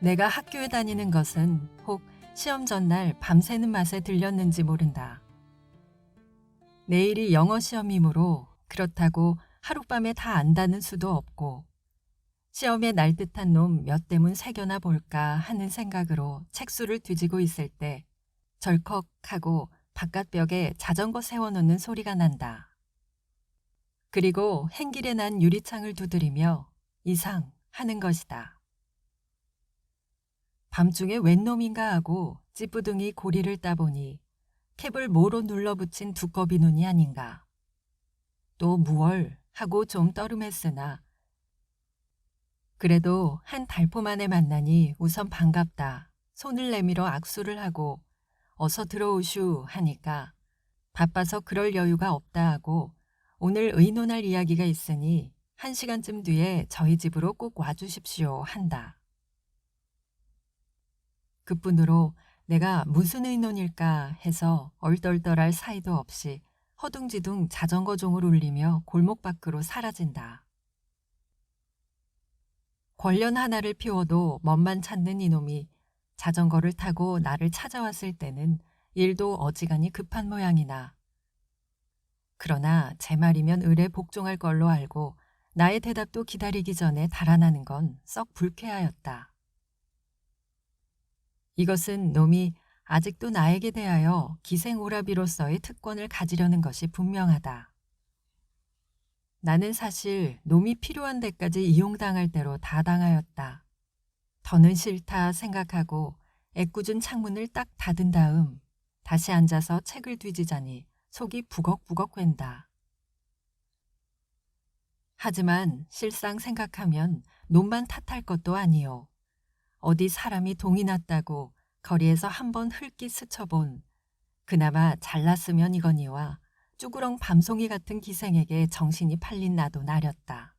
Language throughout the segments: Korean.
내가 학교에 다니는 것은 혹 시험 전날 밤새는 맛에 들렸는지 모른다. 내일이 영어 시험이므로 그렇다고 하룻밤에 다 안다는 수도 없고 시험에 날듯한 놈 몇 대문 새겨나 볼까 하는 생각으로 책수를 뒤지고 있을 때 절컥 하고 바깥벽에 자전거 세워놓는 소리가 난다. 그리고 행길에 난 유리창을 두드리며 이상 하는 것이다. 밤중에 웬 놈인가 하고 찌뿌둥이 고리를 따보니 캡을 모로 눌러붙인 두꺼비 눈이 아닌가. 또 무얼 하고 좀 떠름했으나 그래도 한 달포 만에 만나니 우선 반갑다. 손을 내밀어 악수를 하고 어서 들어오슈 하니까 바빠서 그럴 여유가 없다 하고 오늘 의논할 이야기가 있으니 1시간쯤 뒤에 저희 집으로 꼭 와주십시오 한다. 그뿐으로 내가 무슨 의논일까 해서 얼떨떨할 사이도 없이 허둥지둥 자전거 종을 울리며 골목 밖으로 사라진다. 권련 하나를 피워도 멋만 찾는 이놈이 자전거를 타고 나를 찾아왔을 때는 일도 어지간히 급한 모양이나 그러나 제 말이면 을에 복종할 걸로 알고 나의 대답도 기다리기 전에 달아나는 건 썩 불쾌하였다. 이것은 놈이 아직도 나에게 대하여 기생오라비로서의 특권을 가지려는 것이 분명하다. 나는 사실 놈이 필요한 데까지 이용당할 대로 다 당하였다. 더는 싫다 생각하고 애꿎은 창문을 딱 닫은 다음 다시 앉아서 책을 뒤지자니 속이 부걱부걱 웬다. 하지만 실상 생각하면 놈만 탓할 것도 아니오. 어디 사람이 동이 났다고 거리에서 한번 흘낏 스쳐본 그나마 잘났으면 이거니와 쭈구렁 밤송이 같은 기생에게 정신이 팔린 나도 나렸다.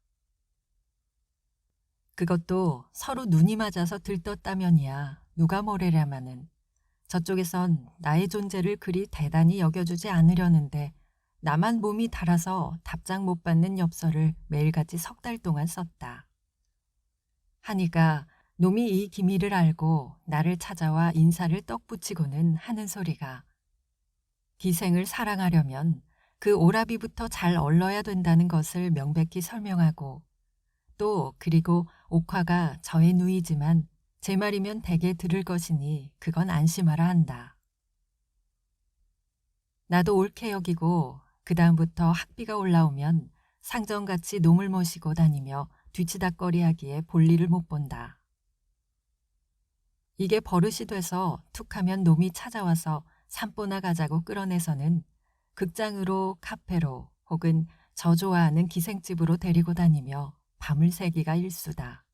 그것도 서로 눈이 맞아서 들떴다면이야 누가 뭐래랴마는 저쪽에선 나의 존재를 그리 대단히 여겨주지 않으려는데 나만 몸이 달아서 답장 못 받는 엽서를 매일같이 3달 동안 썼다. 하니까 놈이 이 기미를 알고 나를 찾아와 인사를 떡 붙이고는 하는 소리가 기생을 사랑하려면 그 오라비부터 잘 얼러야 된다는 것을 명백히 설명하고 또 그리고 옥화가 저의 누이지만 제 말이면 대개 들을 것이니 그건 안심하라 한다. 나도 옳게 여기고 그 다음부터 학비가 올라오면 상정같이 놈을 모시고 다니며 뒤치다꺼리하기에 볼일을 못 본다. 이게 버릇이 돼서 툭하면 놈이 찾아와서 산보나 가자고 끌어내서는 극장으로 카페로 혹은 저 좋아하는 기생집으로 데리고 다니며 밤을 새기가 일수다.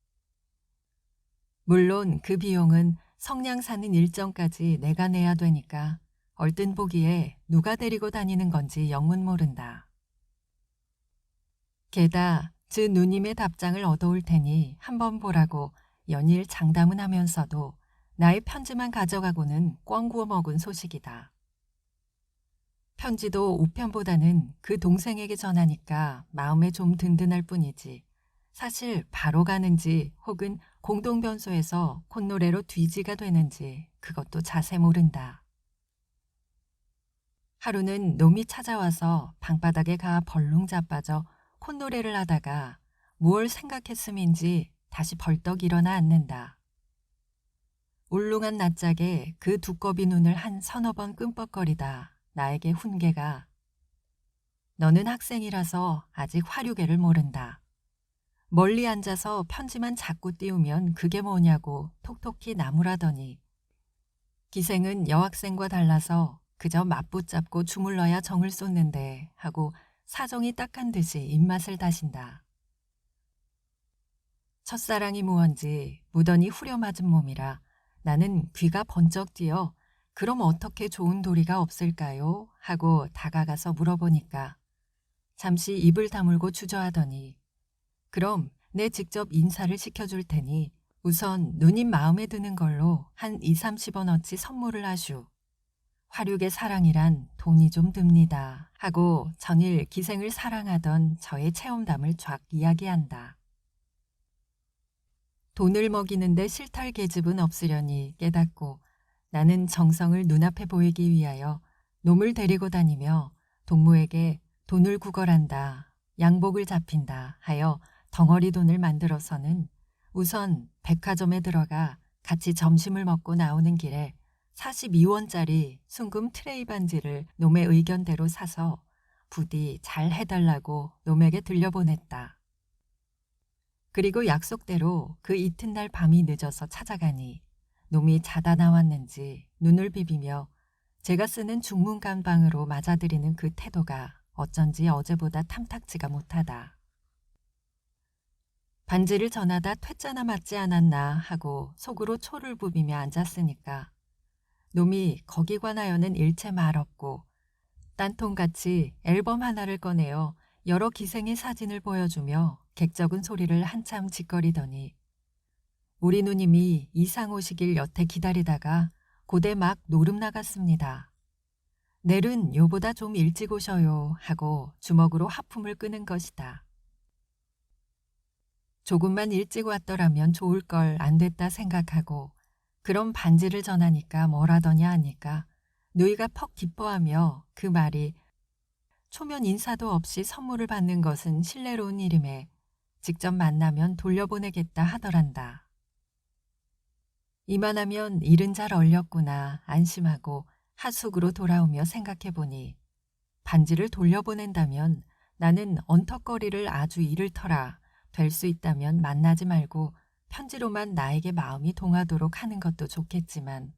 물론 그 비용은 성냥 사는 일정까지 내가 내야 되니까 얼뜬 보기에 누가 데리고 다니는 건지 영문 모른다. 게다 즈 누님의 답장을 얻어올 테니 한번 보라고 연일 장담은 하면서도 나의 편지만 가져가고는 꿩 구워 먹은 소식이다. 편지도 우편보다는 그 동생에게 전하니까 마음에 좀 든든할 뿐이지 사실 바로 가는지 혹은 공동변소에서 콧노래로 뒤지가 되는지 그것도 자세 모른다. 하루는 놈이 찾아와서 방바닥에 가 벌렁 자빠져 콧노래를 하다가 무얼 생각했음인지 다시 벌떡 일어나 앉는다. 울릉한 낯짝에 그 두꺼비 눈을 한 서너 번 끔뻑거리다 나에게 훈계가 너는 학생이라서 아직 화류계를 모른다. 멀리 앉아서 편지만 자꾸 띄우면 그게 뭐냐고 톡톡히 나무라더니 기생은 여학생과 달라서 그저 맞붙잡고 주물러야 정을 쏟는데 하고 사정이 딱한 듯이 입맛을 다신다. 첫사랑이 무언지 무던히 후려맞은 몸이라 나는 귀가 번쩍 뛰어 그럼 어떻게 좋은 도리가 없을까요? 하고 다가가서 물어보니까 잠시 입을 다물고 주저하더니 그럼 내 직접 인사를 시켜줄 테니 우선 누님 마음에 드는 걸로 한 20-30원어치 선물을 하슈. 화류계 사랑이란 돈이 좀 듭니다. 하고 전일 기생을 사랑하던 저의 체험담을 쫙 이야기한다. 돈을 먹이는데 실탈 계집은 없으려니 깨닫고 나는 정성을 눈앞에 보이기 위하여 놈을 데리고 다니며 동무에게 돈을 구걸한다, 양복을 잡힌다 하여 덩어리 돈을 만들어서는 우선 백화점에 들어가 같이 점심을 먹고 나오는 길에 42원짜리 순금 트레이 반지를 놈의 의견대로 사서 부디 잘 해달라고 놈에게 들려보냈다. 그리고 약속대로 그 이튿날 밤이 늦어서 찾아가니 놈이 자다 나왔는지 눈을 비비며 제가 쓰는 중문 감방으로 맞아들이는 그 태도가 어쩐지 어제보다 탐탁지가 못하다. 반지를 전하다 퇴짜나 맞지 않았나 하고 속으로 초를 부비며 앉았으니까 놈이 거기 관하여는 일체 말 없고 딴통같이 앨범 하나를 꺼내어 여러 기생의 사진을 보여주며 객적은 소리를 한참 짓거리더니 우리 누님이 이상 오시길 여태 기다리다가 고대 막 노름 나갔습니다. 내일은 요보다 좀 일찍 오셔요 하고 주먹으로 하품을 끄는 것이다. 조금만 일찍 왔더라면 좋을 걸 안 됐다 생각하고 그럼 반지를 전하니까 뭐라더냐 하니까 누이가 퍽 기뻐하며 그 말이 초면 인사도 없이 선물을 받는 것은 신뢰로운 일임에 직접 만나면 돌려보내겠다 하더란다. 이만하면 일은 잘 얼렸구나 안심하고 하숙으로 돌아오며 생각해보니 반지를 돌려보낸다면 나는 언턱거리를 아주 이를 터라 될 수 있다면 만나지 말고 편지로만 나에게 마음이 동하도록 하는 것도 좋겠지만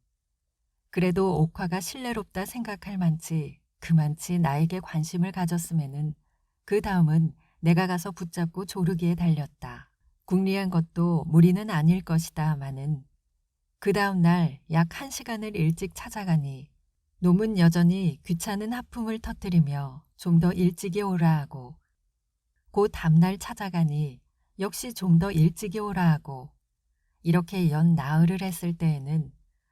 그래도 옥화가 신뢰롭다 생각할 만치 그만치 나에게 관심을 가졌음에는 그 다음은 내가 가서 붙잡고 조르기에 달렸다. 궁리한 것도 무리는 아닐 것이다마는 그 다음 날 약 1시간을 일찍 찾아가니 놈은 여전히 귀찮은 하품을 터뜨리며 좀 더 일찍이 오라 하고 그 다음날 찾아가니 역시 좀 더 일찍이 오라 하고 이렇게 연 나흘을 했을 때에는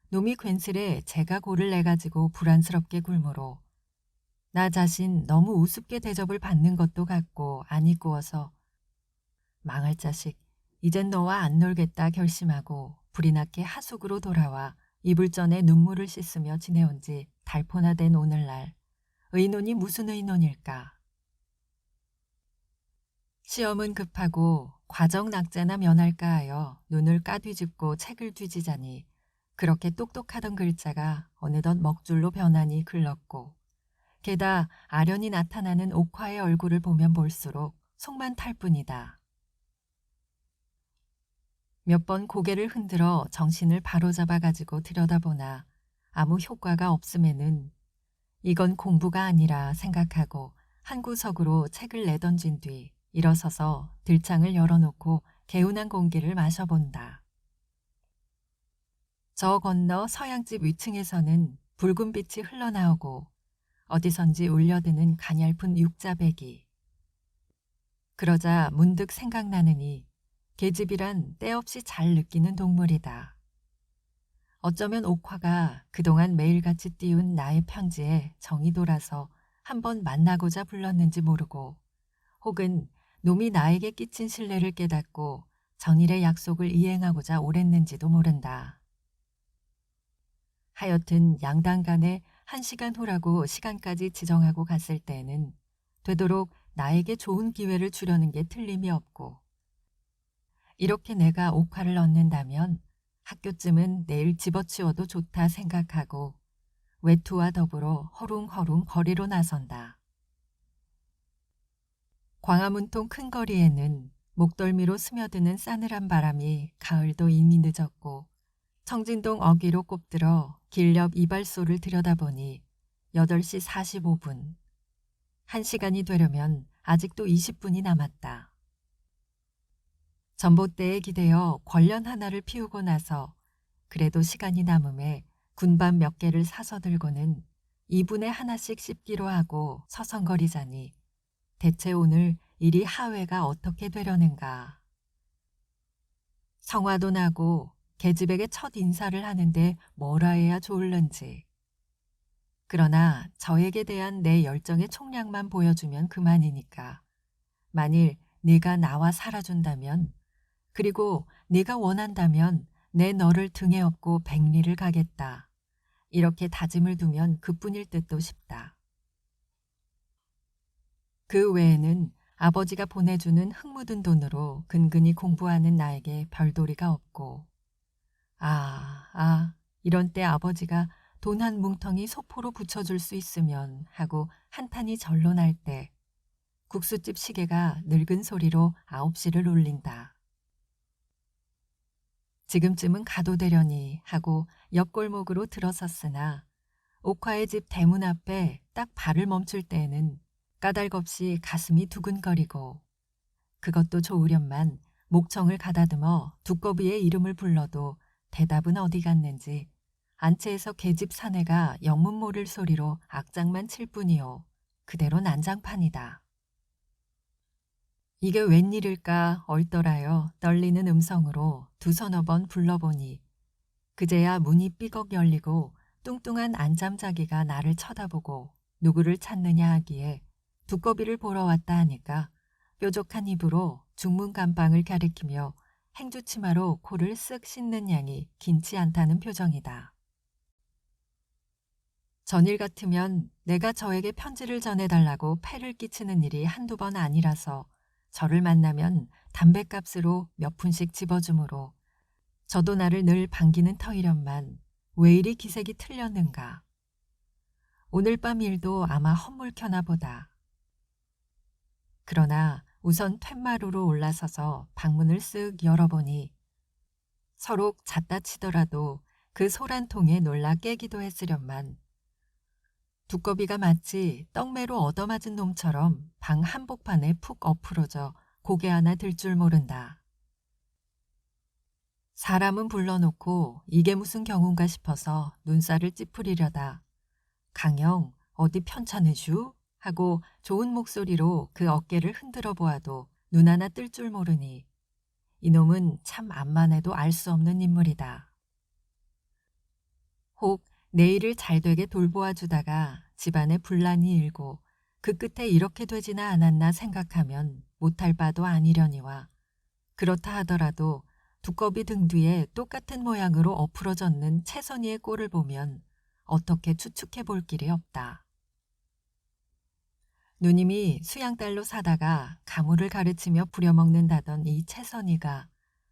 놈이 괜스레 제가 고를 내가지고 불안스럽게 굴므로 나 자신 너무 우습게 대접을 받는 것도 같고 안이 꾸어서 망할 자식 이젠 너와 안 놀겠다 결심하고 불이 나게 하숙으로 돌아와 이불 전에 눈물을 씻으며 지내온 지 달포나 된 오늘날 의논이 무슨 의논일까. 시험은 급하고 과정 낙제나 면할까 하여 눈을 까뒤집고 책을 뒤지자니 그렇게 똑똑하던 글자가 어느덧 먹줄로 변하니 글렀고 게다 아련히 나타나는 옥화의 얼굴을 보면 볼수록 속만 탈 뿐이다. 몇 번 고개를 흔들어 정신을 바로잡아 가지고 들여다보나 아무 효과가 없음에는 이건 공부가 아니라 생각하고 한 구석으로 책을 내던진 뒤 일어서서 들창을 열어놓고 개운한 공기를 마셔본다. 저 건너 서양집 위층에서는 붉은 빛이 흘러나오고 어디선지 울려드는 가냘픈 육자배기. 그러자 문득 생각나느니 계집이란 때없이 잘 느끼는 동물이다. 어쩌면 옥화가 그동안 매일같이 띄운 나의 편지에 정이 돌아서 한번 만나고자 불렀는지 모르고 혹은 놈이 나에게 끼친 신뢰를 깨닫고 전일의 약속을 이행하고자 오랬는지도 모른다. 하여튼 양당 간에 1시간 후라고 시간까지 지정하고 갔을 때에는 되도록 나에게 좋은 기회를 주려는 게 틀림이 없고 이렇게 내가 옥화를 얻는다면 학교쯤은 내일 집어치워도 좋다 생각하고 외투와 더불어 허룽허룽 거리로 나선다. 광화문통 큰 거리에는 목덜미로 스며드는 싸늘한 바람이 가을도 이미 늦었고 청진동 어귀로 꼽들어 길 옆 이발소를 들여다보니 8시 45분. 1시간이 되려면 아직도 20분이 남았다. 전봇대에 기대어 권련 하나를 피우고 나서 그래도 시간이 남음에 군밤 몇 개를 사서 들고는 2분에 하나씩 씹기로 하고 서성거리자니 대체 오늘 일이 하회가 어떻게 되려는가. 성화도 나고 계집에게 첫 인사를 하는데 뭐라 해야 좋을는지. 그러나 저에게 대한 내 열정의 총량만 보여주면 그만이니까 만일 네가 나와 살아준다면 그리고 네가 원한다면 내 너를 등에 업고 백리를 가겠다. 이렇게 다짐을 두면 그뿐일 듯도 싶다. 그 외에는 아버지가 보내주는 흙 묻은 돈으로 근근히 공부하는 나에게 별도리가 없고, 이런 때 아버지가 돈 한 뭉텅이 소포로 붙여줄 수 있으면 하고 한탄이 절로 날 때 국수집 시계가 늙은 소리로 9시를 울린다. 지금쯤은 가도 되려니 하고 옆골목으로 들어섰으나 옥화의 집 대문 앞에 딱 발을 멈출 때에는 까닭없이 가슴이 두근거리고, 그것도 좋으련만 목청을 가다듬어 두꺼비의 이름을 불러도 대답은 어디 갔는지 안채에서 계집 사내가 영문 모를 소리로 악장만 칠 뿐이요. 그대로 난장판이다. 이게 웬일일까 얼떨하여 떨리는 음성으로 두서너 번 불러보니 그제야 문이 삐걱 열리고 뚱뚱한 안잠자기가 나를 쳐다보고 누구를 찾느냐 하기에 두꺼비를 보러 왔다 하니까 뾰족한 입으로 중문 감방을 가리키며 행주치마로 코를 쓱 씻는 양이 긴치 않다는 표정이다. 전일 같으면 내가 저에게 편지를 전해달라고 패를 끼치는 일이 한두 번 아니라서 저를 만나면 담뱃값으로 몇 푼씩 집어주므로 저도 나를 늘 반기는 터이련만 왜 이리 기색이 틀렸는가. 오늘 밤 일도 아마 헛물켜나 보다. 그러나 우선 툇마루로 올라서서 방문을 쓱 열어보니 서로 잣다 치더라도 그 소란 통에 놀라 깨기도 했으련만 두꺼비가 마치 떡매로 얻어맞은 놈처럼 방 한복판에 푹 엎으러져 고개 하나 들 줄 모른다. 사람은 불러놓고 이게 무슨 경우인가 싶어서 눈살을 찌푸리려다 강영 어디 편찮으슈? 하고 좋은 목소리로 그 어깨를 흔들어 보아도 눈 하나 뜰 줄 모르니 이놈은 참 암만 해도 알 수 없는 인물이다. 혹 내 일을 잘되게 돌보아 주다가 집안에 분란이 일고 그 끝에 이렇게 되지나 않았나 생각하면 못할 바도 아니려니와, 그렇다 하더라도 두꺼비 등 뒤에 똑같은 모양으로 엎으러졌는 채선이의 꼴을 보면 어떻게 추측해 볼 길이 없다. 누님이 수양딸로 사다가 가물을 가르치며 부려먹는다던 이 채선이가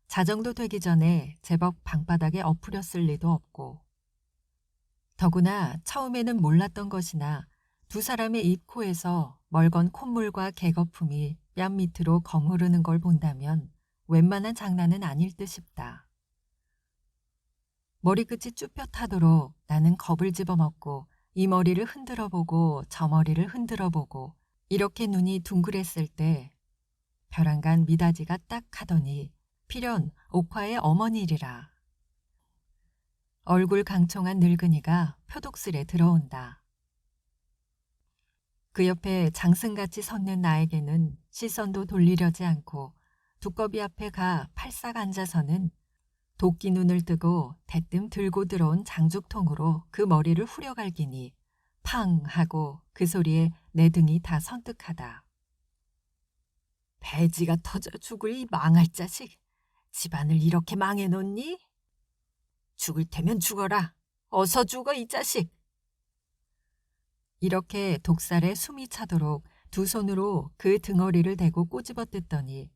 자정도 되기 전에 제법 방바닥에 엎으렸을 리도 없고, 더구나 처음에는 몰랐던 것이나 두 사람의 입 코에서 멀건 콧물과 개거품이 뺨 밑으로 거무르는 걸 본다면 웬만한 장난은 아닐 듯 싶다. 머리끝이 쭈뼛하도록 나는 겁을 집어먹고 이 머리를 흔들어보고 저 머리를 흔들어보고 이렇게 눈이 둥그랬을 때 벼랑간 미닫이가 딱 하더니 필연 옥화의 어머니리라. 얼굴 강총한 늙은이가 표독스레 들어온다. 그 옆에 장승같이 섰는 나에게는 시선도 돌리려지 않고 두꺼비 앞에 가 팔싹 앉아서는 도끼 눈을 뜨고 대뜸 들고 들어온 장죽통으로 그 머리를 후려갈기니 팡 하고 그 소리에 내 등이 다 선뜩하다. 배지가 터져 죽을 이 망할 자식. 집안을 이렇게 망해놓니? 죽을 테면 죽어라. 어서 죽어 이 자식. 이렇게 독살에 숨이 차도록 두 손으로 그 등허리를 대고 꼬집어 뜯더니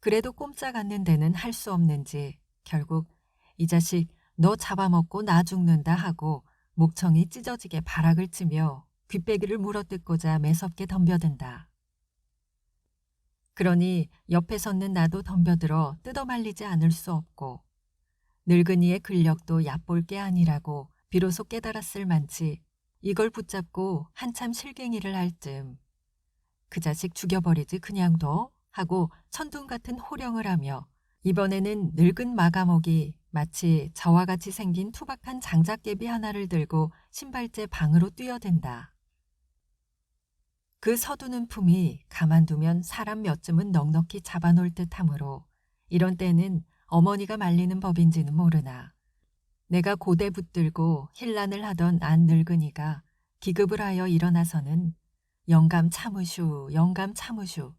그래도 꼼짝 않는 데는 할 수 없는지 결국 이 자식 너 잡아먹고 나 죽는다 하고 목청이 찢어지게 발악을 치며 귓배기를 물어뜯고자 매섭게 덤벼든다. 그러니 옆에 섰는 나도 덤벼들어 뜯어말리지 않을 수 없고 늙은이의 근력도 얕볼 게 아니라고 비로소 깨달았을 만치 이걸 붙잡고 한참 실갱이를 할 즈음 그 자식 죽여버리지 그냥 둬 하고 천둥 같은 호령을 하며 이번에는 늙은 마감옥이 마치 저와 같이 생긴 투박한 장작개비 하나를 들고 신발째 방으로 뛰어든다. 그 서두는 품이 가만두면 사람 몇 쯤은 넉넉히 잡아놓을 듯하므로 이런 때는 어머니가 말리는 법인지는 모르나 내가 고대 붙들고 힐난을 하던 안 늙은이가 기급을 하여 일어나서는 영감 참으슈 영감 참으슈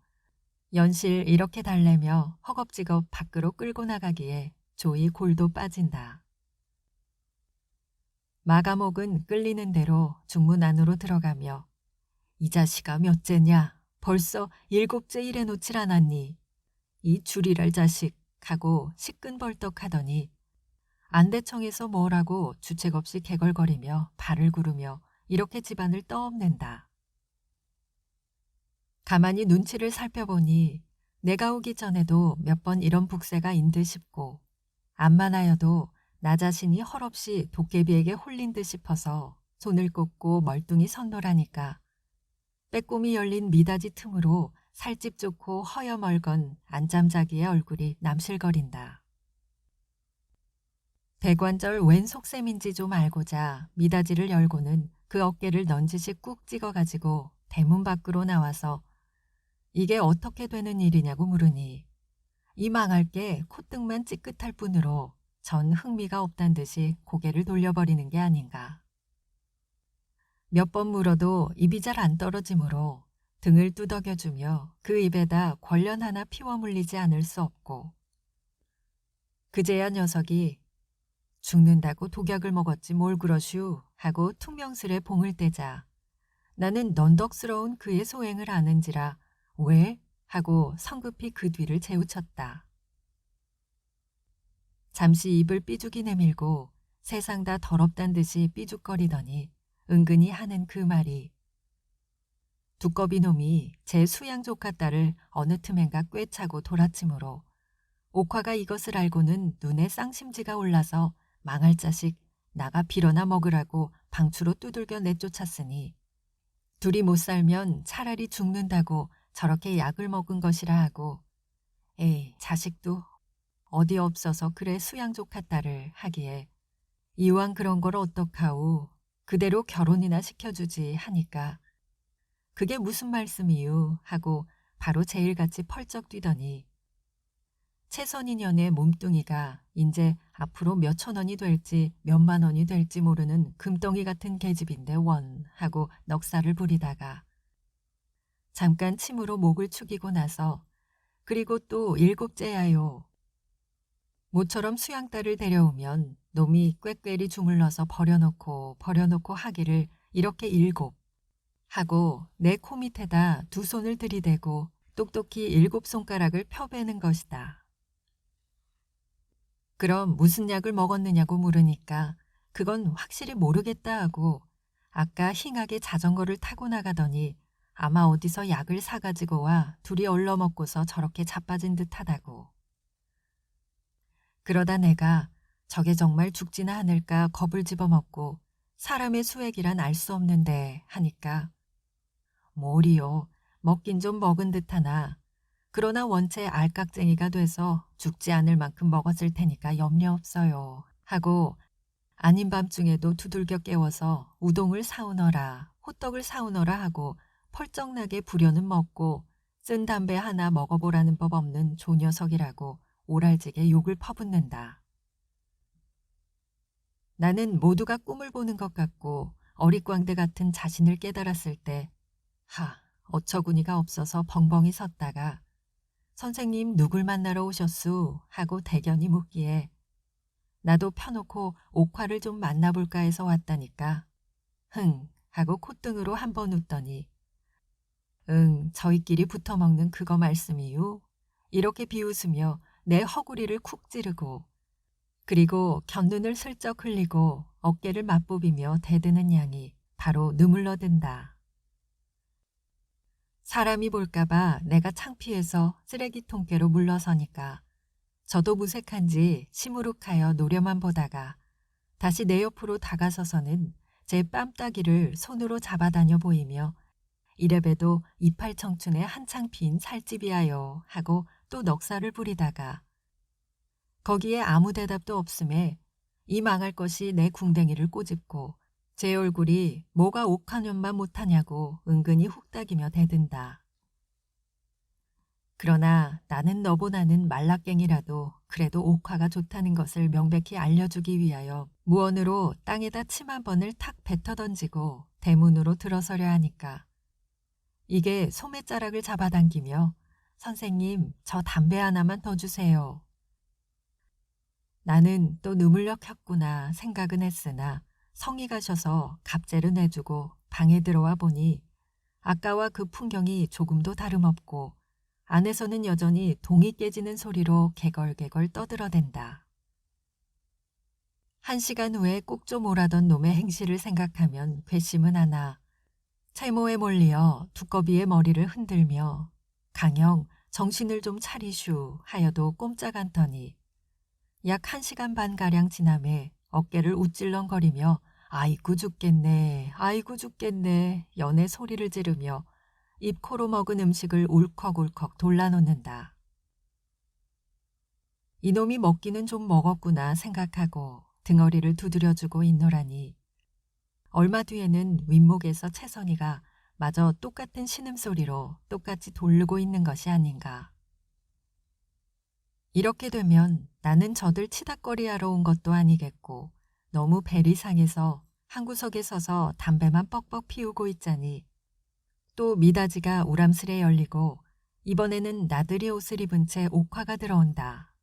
연실 이렇게 달래며 허겁지겁 밖으로 끌고 나가기에 조이 골도 빠진다. 마감옥은 끌리는 대로 중문 안으로 들어가며 이 자식아 몇째냐? 벌써 7째 일해놓질 않았니? 이 줄이랄 자식 하고 시끈벌떡하더니 안대청에서 뭐라고 주책 없이 개걸거리며 발을 구르며 이렇게 집안을 떠엎는다. 가만히 눈치를 살펴보니 내가 오기 전에도 몇 번 이런 북새가 인 듯 싶고 암만 하여도 나 자신이 헐없이 도깨비에게 홀린 듯 싶어서 손을 꽂고 멀뚱히 선노라니까 빼꼼히 열린 미닫이 틈으로 살집 좋고 허여멀건 안짬자기의 얼굴이 남실거린다. 대관절 웬 속셈인지 좀 알고자 미닫이를 열고는 그 어깨를 넌지시 꾹 찍어가지고 대문 밖으로 나와서 이게 어떻게 되는 일이냐고 물으니 이 망할 게 콧등만 찌끗할 뿐으로 전 흥미가 없단 듯이 고개를 돌려버리는 게 아닌가. 몇 번 물어도 입이 잘 안 떨어지므로 등을 두덕여주며 그 입에다 권련 하나 피워 물리지 않을 수 없고 그제야 녀석이 죽는다고 독약을 먹었지 뭘 그러슈 하고 퉁명스레 봉을 떼자 나는 넌덕스러운 그의 소행을 아는지라 왜? 하고 성급히 그 뒤를 재우쳤다. 잠시 입을 삐죽이 내밀고 세상 다 더럽단 듯이 삐죽거리더니 은근히 하는 그 말이 두꺼비 놈이 제 수양 조카 딸을 어느 틈엔가 꿰차고 돌아치므로 옥화가 이것을 알고는 눈에 쌍심지가 올라서 망할 자식 나가 빌어나 먹으라고 방추로 두들겨 내쫓았으니 둘이 못 살면 차라리 죽는다고 저렇게 약을 먹은 것이라 하고 에이 자식도 어디 없어서 그래 수양 조카 딸을 하기에 이왕 그런 걸 어떡하오 그대로 결혼이나 시켜주지 하니까 그게 무슨 말씀이유 하고 바로 제일같이 펄쩍 뛰더니 채선이년의 몸뚱이가 인제 앞으로 몇 천 원이 될지 몇만 원이 될지 모르는 금덩이 같은 계집인데 원 하고 넉살을 부리다가 잠깐 침으로 목을 축이고 나서 그리고 또 7째야요. 모처럼 수양딸을 데려오면 놈이 꾀꾀리 주물러서 버려놓고 하기를 이렇게 7 하고 내 코 밑에다 2 손을 들이대고 똑똑히 7 손가락을 펴베는 것이다. 그럼 무슨 약을 먹었느냐고 물으니까 그건 확실히 모르겠다 하고 아까 힝하게 자전거를 타고 나가더니 아마 어디서 약을 사가지고 와 둘이 얼러먹고서 저렇게 자빠진 듯하다고. 그러다 내가 저게 정말 죽지나 않을까 겁을 집어먹고 사람의 수액이란 알 수 없는데 하니까 뭐리요 먹긴 좀 먹은 듯하나 그러나 원체 알깍쟁이가 돼서 죽지 않을 만큼 먹었을 테니까 염려 없어요 하고 아닌 밤중에도 두들겨 깨워서 우동을 사오너라 호떡을 사오너라 하고 펄쩍나게 부려는 먹고 쓴 담배 하나 먹어보라는 법 없는 조녀석이라고 오랄지게 욕을 퍼붓는다. 나는 모두가 꿈을 보는 것 같고 어릿광대 같은 자신을 깨달았을 때 어처구니가 없어서 벙벙이 섰다가 선생님 누굴 만나러 오셨수? 하고 대견히 묻기에 나도 펴놓고 옥화를 좀 만나볼까 해서 왔다니까. 흥 하고 콧등으로 한 번 웃더니 저희끼리 붙어먹는 그거 말씀이유? 이렇게 비웃으며 내 허구리를 쿡 찌르고 그리고 곁눈을 슬쩍 흘리고 어깨를 맞부비며 대드는 양이 바로 느물러든다. 사람이 볼까봐 내가 창피해서 쓰레기통째로 물러서니까 저도 무색한지 시무룩하여 노려만 보다가 다시 내 옆으로 다가서서는 제 뺨따기를 손으로 잡아다녀 보이며 이래봬도 이팔 청춘에 한창 핀 살집이야요 하고 또 넉살을 부리다가 거기에 아무 대답도 없음에 이 망할 것이 내 궁뎅이를 꼬집고 제 얼굴이 뭐가 옥화년만 못하냐고 은근히 훅닥이며 대든다. 그러나 나는 너보다는 말라깽이라도 그래도 옥화가 좋다는 것을 명백히 알려주기 위하여 무언으로 땅에다 침 한 번을 탁 뱉어 던지고 대문으로 들어서려 하니까 이게 소매자락을 잡아당기며 선생님, 저 담배 하나만 더 주세요. 나는 또 눈물려 켰구나 생각은 했으나 성이 가셔서 갑제를 내주고 방에 들어와 보니 아까와 그 풍경이 조금도 다름없고 안에서는 여전히 동이 깨지는 소리로 개걸개걸 떠들어댄다. 1시간 후에 꼭 좀 오라던 놈의 행실을 생각하면 괘씸은 하나 채모에 몰리어 두꺼비의 머리를 흔들며 강영 정신을 좀 차리슈 하여도 꼼짝 않더니 약 1시간 반가량 지남에 어깨를 우찔렁거리며 아이고 죽겠네 아이고 죽겠네 연애 소리를 지르며 입 코로 먹은 음식을 울컥울컥 돌라놓는다. 이놈이 먹기는 좀 먹었구나 생각하고 등어리를 두드려주고 있노라니 얼마 뒤에는 윗목에서 채선이가 마저 똑같은 신음소리로 똑같이 돌르고 있는 것이 아닌가. 이렇게 되면 나는 저들 치닥거리하러 온 것도 아니겠고 너무 벨이 상해서 한 구석에 서서 담배만 뻑뻑 피우고 있자니 또 미닫이가 우람스레 열리고 이번에는 나들이 옷을 입은 채 옥화가 들어온다.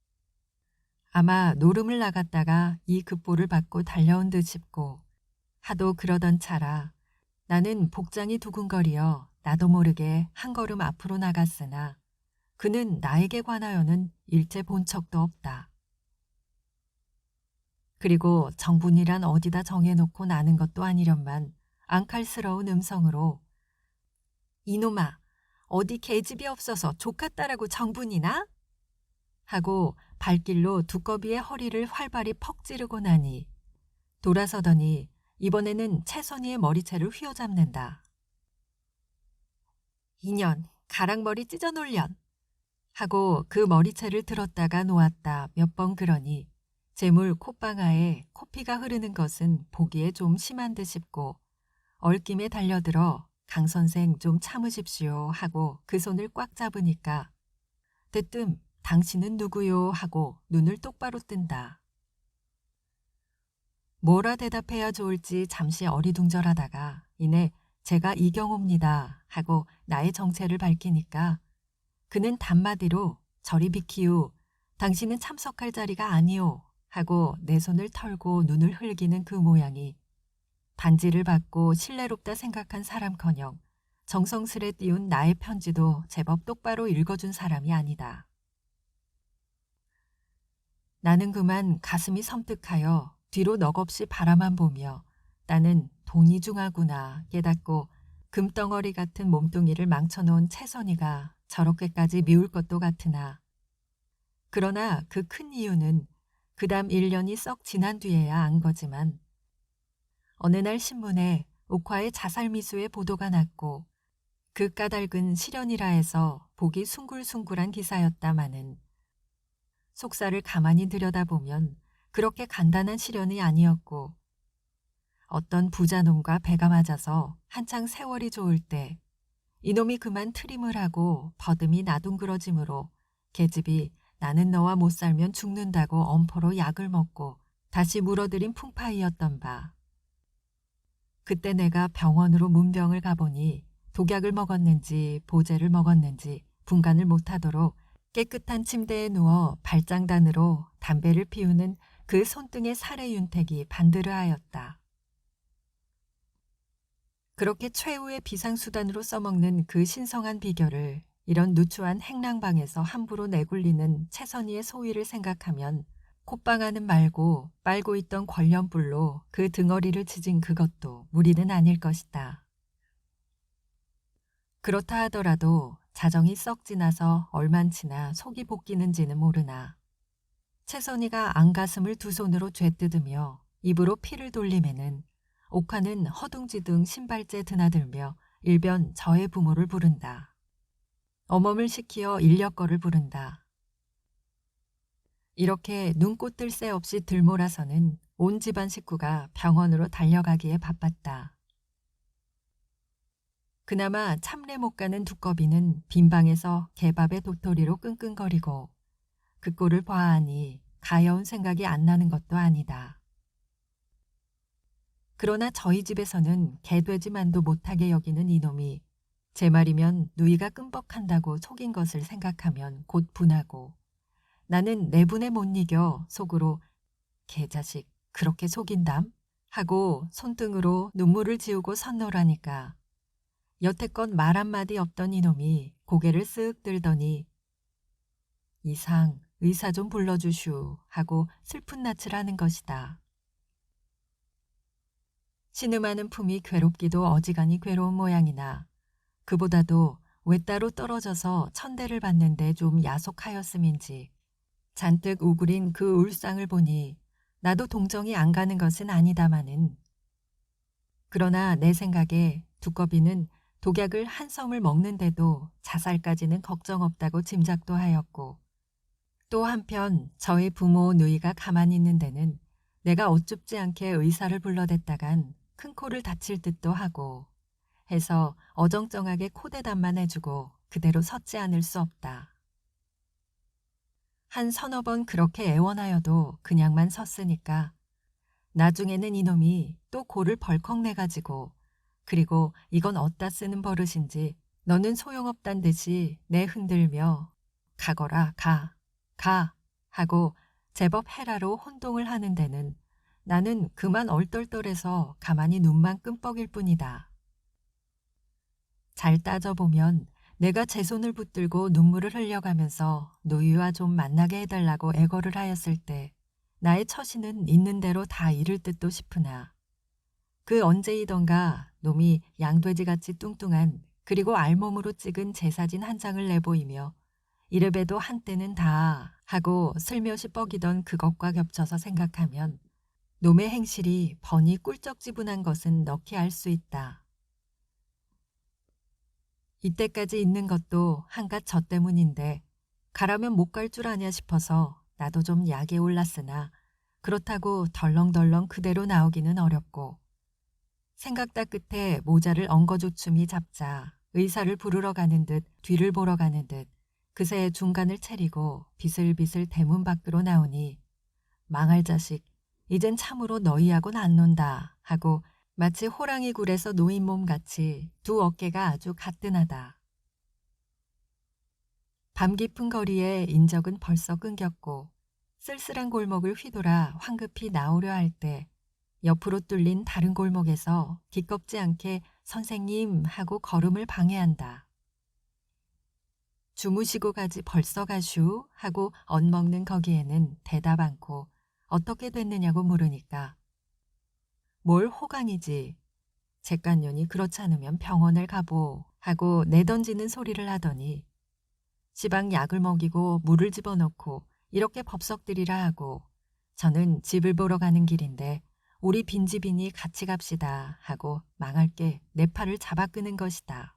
아마 노름을 나갔다가 이 급보를 받고 달려온 듯 싶고 하도 그러던 차라 나는 복장이 두근거리어 나도 모르게 한 걸음 앞으로 나갔으나 그는 나에게 관하여는 일체 본 척도 없다. 그리고 정분이란 어디다 정해놓고 나는 것도 아니련만 앙칼스러운 음성으로 이놈아 어디 계집이 없어서 족같다라고 정분이나? 하고 발길로 두꺼비의 허리를 활발히 퍽 찌르고 나니 돌아서더니 이번에는 채선이의 머리채를 휘어잡는다. 인연 가랑머리 찢어놀련 하고 그 머리채를 들었다가 놓았다 몇 번 그러니 재물 콧방아에 코피가 흐르는 것은 보기에 좀 심한 듯 싶고 얼김에 달려들어 강 선생 좀 참으십시오 하고 그 손을 꽉 잡으니까 대뜸 당신은 누구요 하고 눈을 똑바로 뜬다. 뭐라 대답해야 좋을지 잠시 어리둥절하다가 이내 제가 이경호입니다 하고 나의 정체를 밝히니까 그는 단마디로 저리 비키우 당신은 참석할 자리가 아니오 하고 내 손을 털고 눈을 흘기는 그 모양이 반지를 받고 신뢰롭다 생각한 사람커녕 정성스레 띄운 나의 편지도 제법 똑바로 읽어준 사람이 아니다. 나는 그만 가슴이 섬뜩하여 뒤로 넋없이 바라만 보며 나는 돈이 중하구나 깨닫고 금덩어리 같은 몸뚱이를 망쳐놓은 채선이가 저렇게까지 미울 것도 같으나 그러나 그 큰 이유는 그다음 1년이 썩 지난 뒤에야 안 거지만 어느 날 신문에 옥화의 자살미수의 보도가 났고 그 까닭은 실연이라 해서 보기 숭굴숭굴한 기사였다마는 속사를 가만히 들여다보면 그렇게 간단한 실연이 아니었고 어떤 부자놈과 배가 맞아서 한창 세월이 좋을 때 이놈이 그만 트림을 하고 버듬이 나둥그러짐으로 계집이 나는 너와 못 살면 죽는다고 엄포로 약을 먹고 다시 물어들인 풍파이었던 바. 그때 내가 병원으로 문병을 가보니 독약을 먹었는지 보제를 먹었는지 분간을 못하도록 깨끗한 침대에 누워 발장단으로 담배를 피우는 그 손등의 살의 윤택이 반드르하였다. 그렇게 최후의 비상수단으로 써먹는 그 신성한 비결을 이런 누추한 행랑방에서 함부로 내굴리는 채선이의 소위를 생각하면 콧방아는 말고 빨고 있던 권련불로 그 등어리를 치진 그것도 무리는 아닐 것이다. 그렇다 하더라도 자정이 썩 지나서 얼만치나 속이 볶이는지는 모르나 채선이가 안가슴을 두 손으로 죄뜯으며 입으로 피를 돌리매는 옥화는 허둥지둥 신발째 드나들며 일변 저의 부모를 부른다. 어멈을 시키어 인력거를 부른다. 이렇게 눈꽃들 새 없이 들몰아서는 온 집안 식구가 병원으로 달려가기에 바빴다. 그나마 참례 못 가는 두꺼비는 빈방에서 개밥의 도토리로 끙끙거리고 그 꼴을 봐하니 가여운 생각이 안 나는 것도 아니다. 그러나 저희 집에서는 개돼지만도 못하게 여기는 이놈이 제 말이면 누이가 끔뻑한다고 속인 것을 생각하면 곧 분하고 나는 내 분에 못 이겨 속으로 개자식 그렇게 속인담? 하고 손등으로 눈물을 지우고 선노라니까 여태껏 말 한마디 없던 이놈이 고개를 쓱 들더니 이상 의사 좀 불러주슈 하고 슬픈 낯을 하는 것이다. 신음하는 품이 괴롭기도 어지간히 괴로운 모양이나 그보다도 외따로 떨어져서 천대를 받는데 좀 야속하였음인지 잔뜩 우그린 그 울상을 보니 나도 동정이 안 가는 것은 아니다마는 그러나 내 생각에 두꺼비는 독약을 한 섬을 먹는데도 자살까지는 걱정 없다고 짐작도 하였고 또 한편 저의 부모 누이가 가만히 있는 데는 내가 어쭙지 않게 의사를 불러댔다간 큰 코를 다칠 듯도 하고 해서 어정쩡하게 코대담만 해주고 그대로 섰지 않을 수 없다. 한 서너 번 그렇게 애원하여도 그냥만 섰으니까 나중에는 이놈이 또 고를 벌컥 내가지고 그리고 이건 어디다 쓰는 버릇인지 너는 소용없단 듯이 내 흔들며 가거라 가 하고 제법 헤라로 혼동을 하는 데는 나는 그만 얼떨떨해서 가만히 눈만 끔뻑일 뿐이다. 잘 따져보면 내가 제 손을 붙들고 눈물을 흘려가면서 노유와 좀 만나게 해달라고 애걸을 하였을 때 나의 처신은 있는 대로 다 이를 듯도 싶으나 그 언제이던가 놈이 양돼지같이 뚱뚱한 그리고 알몸으로 찍은 제 사진 한 장을 내보이며 이래봬도 한때는 다 하고 슬며시 뻐기던 그것과 겹쳐서 생각하면 놈의 행실이 번이 꿀쩍지분한 것은 넣게 알 수 있다. 이때까지 있는 것도 한갓 저 때문인데 가라면 못 갈 줄 아냐 싶어서 나도 좀 약에 올랐으나 그렇다고 덜렁덜렁 그대로 나오기는 어렵고 생각다 끝에 모자를 엉거주춤이 잡자 의사를 부르러 가는 듯 뒤를 보러 가는 듯 그새 중간을 차리고 비슬비슬 대문 밖으로 나오니 망할 자식 이젠 참으로 너희하고는 안 논다 하고 마치 호랑이 굴에서 놓인 몸같이 두 어깨가 아주 가뜬하다. 밤 깊은 거리에 인적은 벌써 끊겼고 쓸쓸한 골목을 휘돌아 황급히 나오려 할 때 옆으로 뚫린 다른 골목에서 기껍지 않게 선생님 하고 걸음을 방해한다. 주무시고 가지 벌써 가슈 하고 엇먹는 거기에는 대답 않고 어떻게 됐느냐고 물으니까 뭘 호강이지. 잿간년이 그렇지 않으면 병원을 가보 하고 내던지는 소리를 하더니 시방 약을 먹이고 물을 집어넣고 이렇게 법석들이라 하고 저는 집을 보러 가는 길인데 우리 빈집이니 같이 갑시다 하고 망할 게 내 팔을 잡아 끄는 것이다.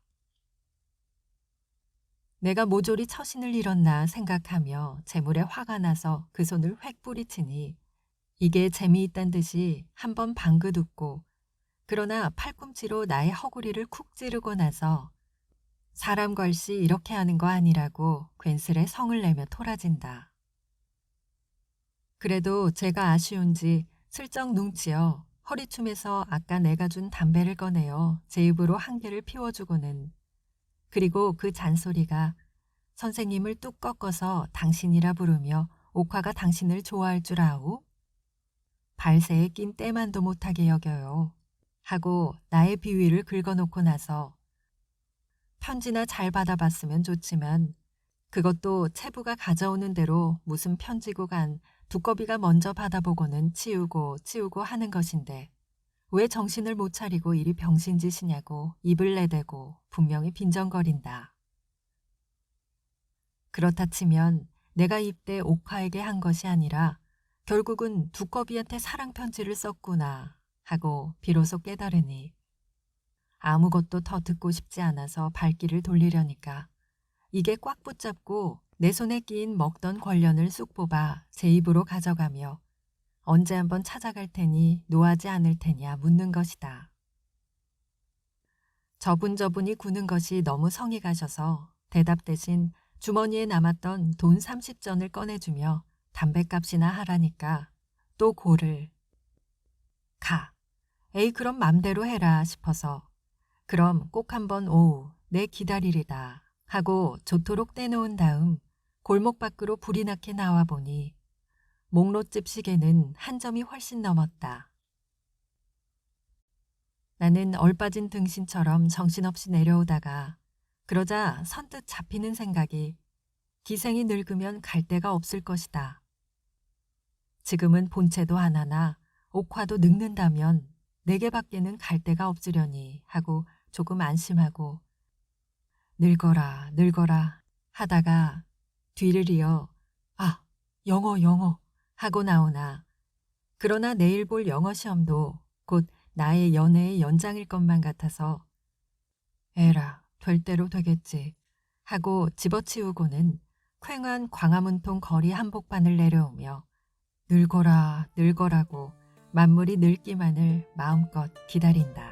내가 모조리 처신을 잃었나 생각하며 재물에 화가 나서 그 손을 획 뿌리치니 이게 재미있단 듯이 한번 방긋 웃고 그러나 팔꿈치로 나의 허구리를 쿡 찌르고 나서 사람 걸시 이렇게 하는 거 아니라고 괜스레 성을 내며 토라진다. 그래도 제가 아쉬운지 슬쩍 뭉치어 허리춤에서 아까 내가 준 담배를 꺼내어 제 입으로 한 개를 피워주고는 그리고 그 잔소리가 선생님을 뚝 꺾어서 당신이라 부르며 옥화가 당신을 좋아할 줄 아오? 발새에 낀 때만도 못하게 여겨요. 하고 나의 비위를 긁어놓고 나서 편지나 잘 받아봤으면 좋지만 그것도 체부가 가져오는 대로 무슨 편지고 간 두꺼비가 먼저 받아보고는 치우고 하는 것인데 왜 정신을 못 차리고 이리 병신짓이냐고 입을 내대고 분명히 빈정거린다. 그렇다 치면 내가 입대 옥화에게 한 것이 아니라 결국은 두꺼비한테 사랑 편지를 썼구나 하고 비로소 깨달으니 아무것도 더 듣고 싶지 않아서 발길을 돌리려니까 이게 꽉 붙잡고 내 손에 끼인 먹던 권련을 쑥 뽑아 제 입으로 가져가며 언제 한번 찾아갈 테니 노하지 않을 테냐 묻는 것이다. 저분이 구는 것이 너무 성이 가셔서 대답 대신 주머니에 남았던 돈 30전을 꺼내주며 담뱃값이나 하라니까 또 고를 가. 에이 그럼 맘대로 해라 싶어서 그럼 꼭 한번 오우 내 기다리리다 하고 좋도록 떼놓은 다음 골목 밖으로 불이 나게 나와 보니 목로집 시계는 한 점이 훨씬 넘었다. 나는 얼빠진 등신처럼 정신없이 내려오다가 그러자 선뜻 잡히는 생각이 기생이 늙으면 갈 데가 없을 것이다. 지금은 본체도 안 하나 옥화도 늙는다면 내게밖에는 갈 데가 없으려니 하고 조금 안심하고 늙어라 늙어라 하다가 뒤를 이어 아 영어 하고 나오나 그러나 내일 볼 영어 시험도 곧 나의 연애의 연장일 것만 같아서 에라 될 대로 되겠지 하고 집어치우고는 퀭한 광화문통 거리 한복판을 내려오며 늙어라 늙어라고 만물이 늙기만을 마음껏 기다린다.